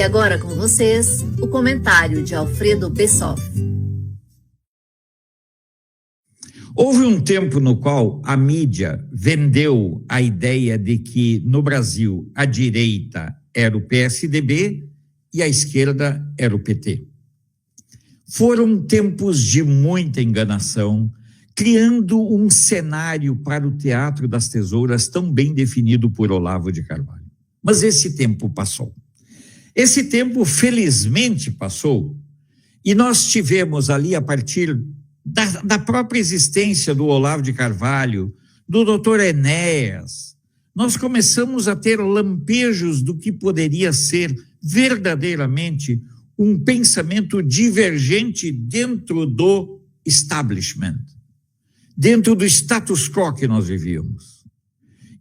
agora com vocês, o comentário de Alfredo Bessoff. Houve um tempo no qual a mídia vendeu a ideia de que no Brasil a direita era o PSDB e a esquerda era o PT. Foram tempos de muita enganação, criando um cenário para o Teatro das Tesouras tão bem definido por Olavo de Carvalho. Mas esse tempo passou. Esse tempo, felizmente, passou, e nós tivemos ali, a partir da própria existência do Olavo de Carvalho, do doutor Enéas, nós começamos a ter lampejos do que poderia ser verdadeiramente um pensamento divergente dentro do establishment, dentro do status quo que nós vivíamos.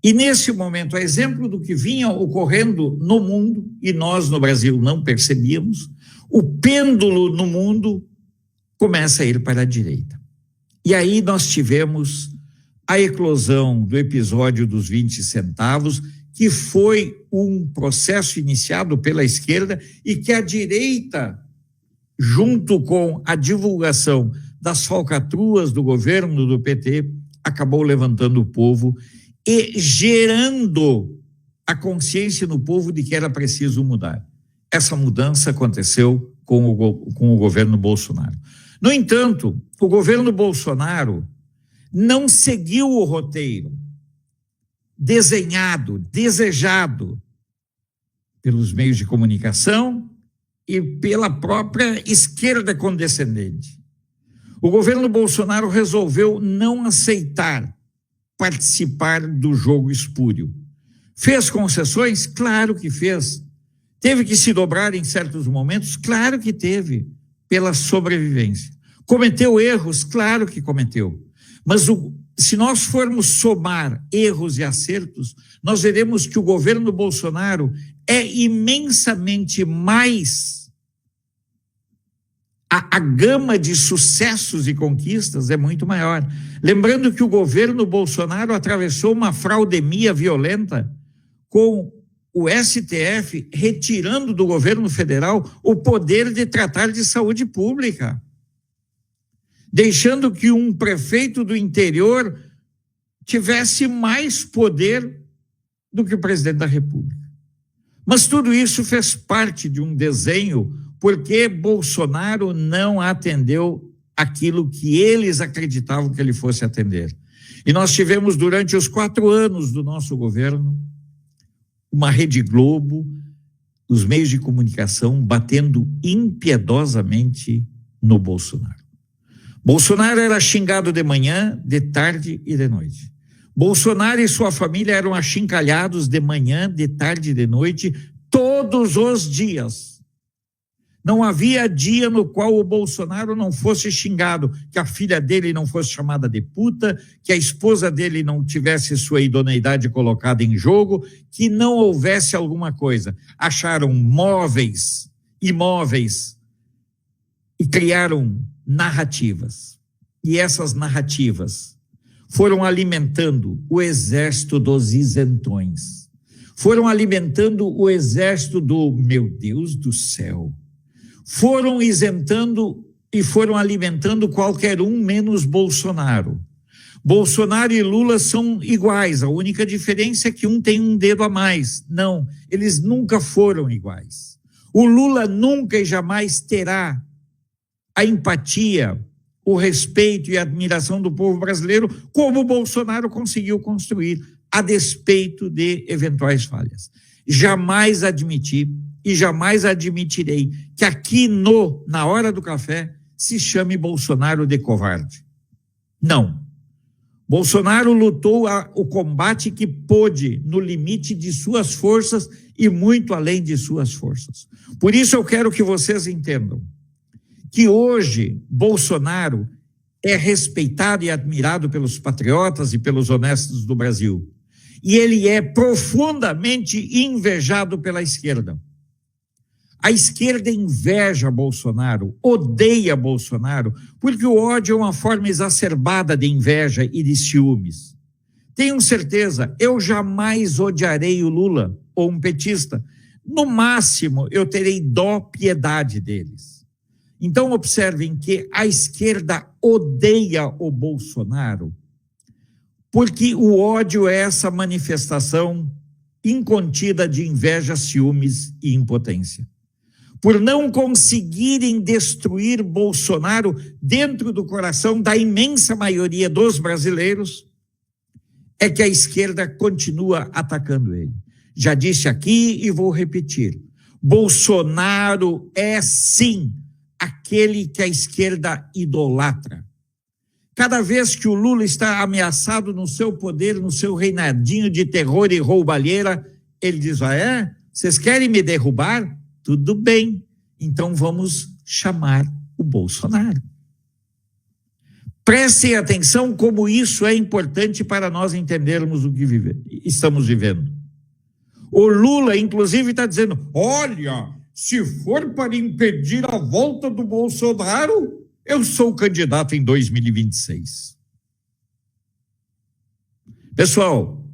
E nesse momento, a exemplo do que vinha ocorrendo no mundo, e nós no Brasil não percebíamos, o pêndulo no mundo começa a ir para a direita. E aí nós tivemos a eclosão do episódio dos 20 centavos, que foi um processo iniciado pela esquerda e que a direita, junto com a divulgação das falcatruas do governo do PT, acabou levantando o povo e gerando a consciência no povo de que era preciso mudar. Essa mudança aconteceu com o governo Bolsonaro. No entanto, o governo Bolsonaro não seguiu o roteiro desenhado, desejado pelos meios de comunicação e pela própria esquerda condescendente. O governo Bolsonaro resolveu não aceitar participar do jogo espúrio. Fez concessões? Claro que fez. Teve que se dobrar em certos momentos? Claro que teve, pela sobrevivência. Cometeu erros? Claro que cometeu. Mas se nós formos somar erros e acertos, nós veremos que o governo Bolsonaro é imensamente mais. A gama de sucessos e conquistas é muito maior. Lembrando que o governo Bolsonaro atravessou uma fraudemia violenta com o STF retirando do governo federal o poder de tratar de saúde pública, deixando que um prefeito do interior tivesse mais poder do que o presidente da República. Mas tudo isso fez parte de um desenho, porque Bolsonaro não atendeu aquilo que eles acreditavam que ele fosse atender. E nós tivemos, durante os 4 anos do nosso governo, uma Rede Globo, os meios de comunicação batendo impiedosamente no Bolsonaro. Bolsonaro era xingado de manhã, de tarde e de noite. Bolsonaro e sua família eram achincalhados de manhã, de tarde e de noite, todos os dias. Não havia dia no qual o Bolsonaro não fosse xingado, que a filha dele não fosse chamada de puta, que a esposa dele não tivesse sua idoneidade colocada em jogo, que não houvesse alguma coisa. Acharam móveis, imóveis e criaram narrativas. E essas narrativas foram alimentando o exército dos isentões. Foram alimentando o exército do meu Deus do céu. Foram isentando e foram alimentando qualquer um menos Bolsonaro. Bolsonaro e Lula são iguais, a única diferença é que um tem um dedo a mais. Não, eles nunca foram iguais. O Lula nunca e jamais terá a empatia, o respeito e a admiração do povo brasileiro, como o Bolsonaro conseguiu construir, a despeito de eventuais falhas. Jamais admiti e jamais admitirei que aqui na hora do café se chame Bolsonaro de covarde. Não. Bolsonaro lutou o combate que pôde no limite de suas forças e muito além de suas forças. Por isso eu quero que vocês entendam que hoje Bolsonaro é respeitado e admirado pelos patriotas e pelos honestos do Brasil. E ele é profundamente invejado pela esquerda. A esquerda inveja Bolsonaro, odeia Bolsonaro, porque o ódio é uma forma exacerbada de inveja e de ciúmes. Tenham certeza, eu jamais odiarei o Lula ou um petista. no máximo, eu terei dó, piedade deles. Então, observem que a esquerda odeia o Bolsonaro, porque o ódio é essa manifestação incontida de inveja, ciúmes e impotência. Por não conseguirem destruir Bolsonaro dentro do coração da imensa maioria dos brasileiros, é que a esquerda continua atacando ele. Já disse aqui e vou repetir. Bolsonaro é, sim, aquele que a esquerda idolatra. Cada vez que o Lula está ameaçado no seu poder, no seu reinadinho de terror e roubalheira, ele diz, vocês querem me derrubar? Tudo bem, então vamos chamar o Bolsonaro. Prestem atenção como isso é importante para nós entendermos o que estamos vivendo. O Lula, inclusive, está dizendo, olha, se for para impedir a volta do Bolsonaro, eu sou candidato em 2026. Pessoal,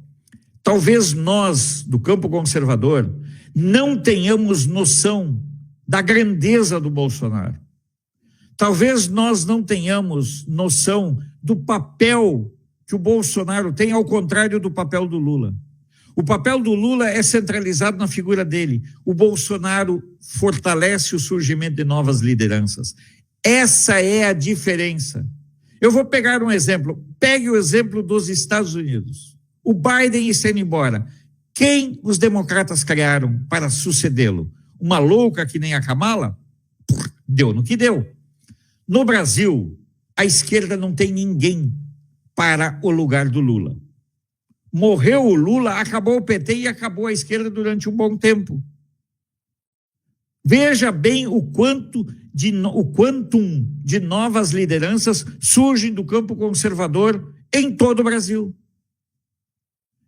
talvez nós, do campo conservador, não tenhamos noção da grandeza do Bolsonaro. Talvez nós não tenhamos noção do papel que o Bolsonaro tem, ao contrário do papel do Lula. O papel do Lula é centralizado na figura dele. O Bolsonaro fortalece o surgimento de novas lideranças. Essa é a diferença. Eu vou pegar um exemplo. Pegue o exemplo dos Estados Unidos. O Biden está indo embora. Quem os democratas criaram para sucedê-lo? Uma louca que nem a Kamala? Deu no que deu. No Brasil, a esquerda não tem ninguém para o lugar do Lula. Morreu o Lula, acabou o PT e acabou a esquerda durante um bom tempo. Veja bem o quantum de novas lideranças surgem do campo conservador em todo o Brasil.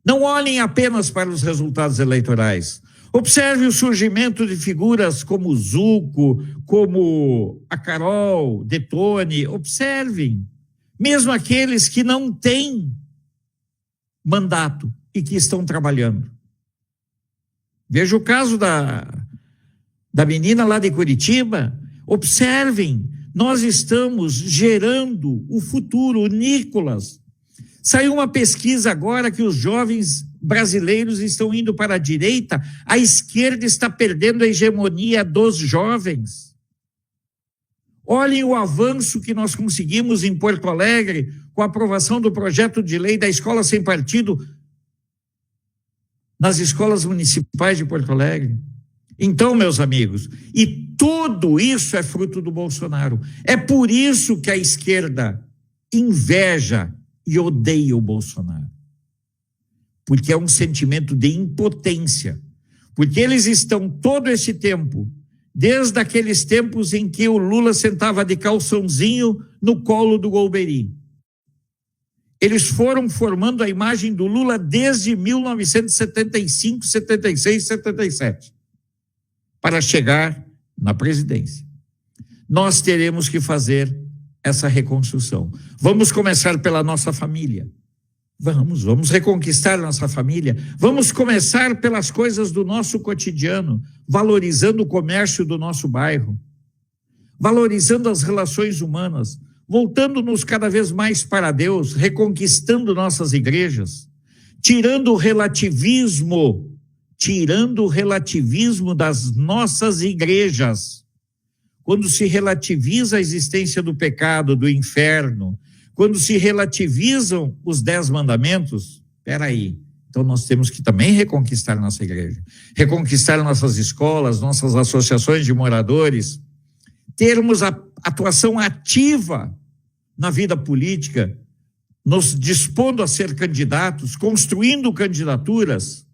Não olhem apenas para os resultados eleitorais. Observe o surgimento de figuras como o Zucco, como a Carol Detone. Observem, mesmo aqueles que não têm mandato e que estão trabalhando. Veja o caso da menina lá de Curitiba. Observem, nós estamos gerando o futuro. O Nicolas. Saiu uma pesquisa agora que os jovens brasileiros estão indo para a direita, a esquerda está perdendo a hegemonia dos jovens. Olhem o avanço que nós conseguimos em Porto Alegre com a aprovação do projeto de lei da escola sem partido nas escolas municipais de Porto Alegre. Então, meus amigos, e tudo isso é fruto do Bolsonaro. É por isso que a esquerda inveja e odeia o Bolsonaro. Porque é um sentimento de impotência. Porque eles estão todo esse tempo, desde aqueles tempos em que o Lula sentava de calçãozinho no colo do Golbery. Eles foram formando a imagem do Lula desde 1975, 76, 77, para chegar na presidência. Nós teremos que fazer essa reconstrução. Vamos começar pela nossa família. Vamos reconquistar nossa família. Vamos começar pelas coisas do nosso cotidiano, valorizando o comércio do nosso bairro, valorizando as relações humanas, voltando-nos cada vez mais para Deus, reconquistando nossas igrejas, tirando o relativismo das nossas igrejas. Quando se relativiza a existência do pecado, do inferno, quando se relativizam os 10 mandamentos, peraí, então nós temos que também reconquistar nossa igreja, reconquistar nossas escolas, nossas associações de moradores, termos a atuação ativa na vida política, nos dispondo a ser candidatos, construindo candidaturas,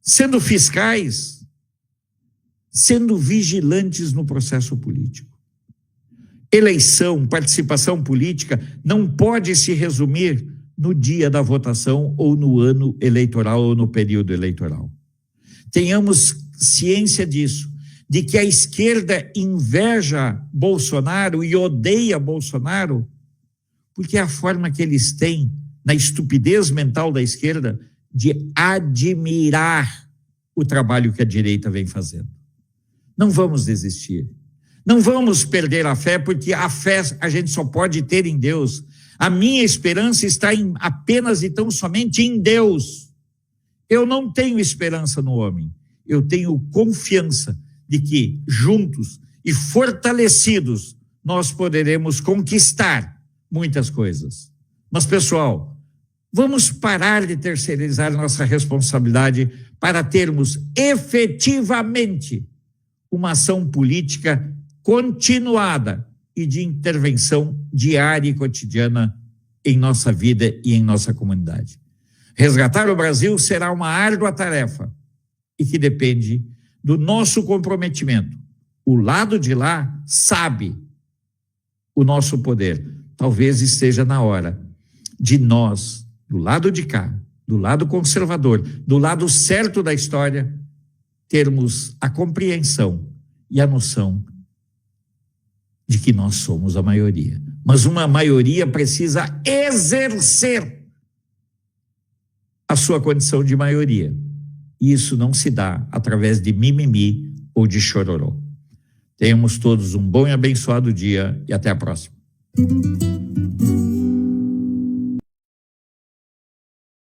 sendo fiscais, sendo vigilantes no processo político. Eleição, participação política não pode se resumir no dia da votação ou no ano eleitoral ou no período eleitoral. Tenhamos ciência disso, de que a esquerda inveja Bolsonaro e odeia Bolsonaro, porque é a forma que eles têm, na estupidez mental da esquerda, de admirar o trabalho que a direita vem fazendo. Não vamos desistir. Não vamos perder a fé, porque a fé a gente só pode ter em Deus. A minha esperança está apenas e tão somente em Deus. Eu não tenho esperança no homem. Eu tenho confiança de que, juntos e fortalecidos, nós poderemos conquistar muitas coisas. Mas, pessoal, vamos parar de terceirizar nossa responsabilidade para termos efetivamente uma ação política continuada e de intervenção diária e cotidiana em nossa vida e em nossa comunidade. Resgatar o Brasil será uma árdua tarefa e que depende do nosso comprometimento. O lado de lá sabe o nosso poder. Talvez esteja na hora de nós, do lado de cá, do lado conservador, do lado certo da história, termos a compreensão e a noção de que nós somos a maioria. Mas uma maioria precisa exercer a sua condição de maioria. E isso não se dá através de mimimi ou de chororô. Tenhamos todos um bom e abençoado dia e até a próxima.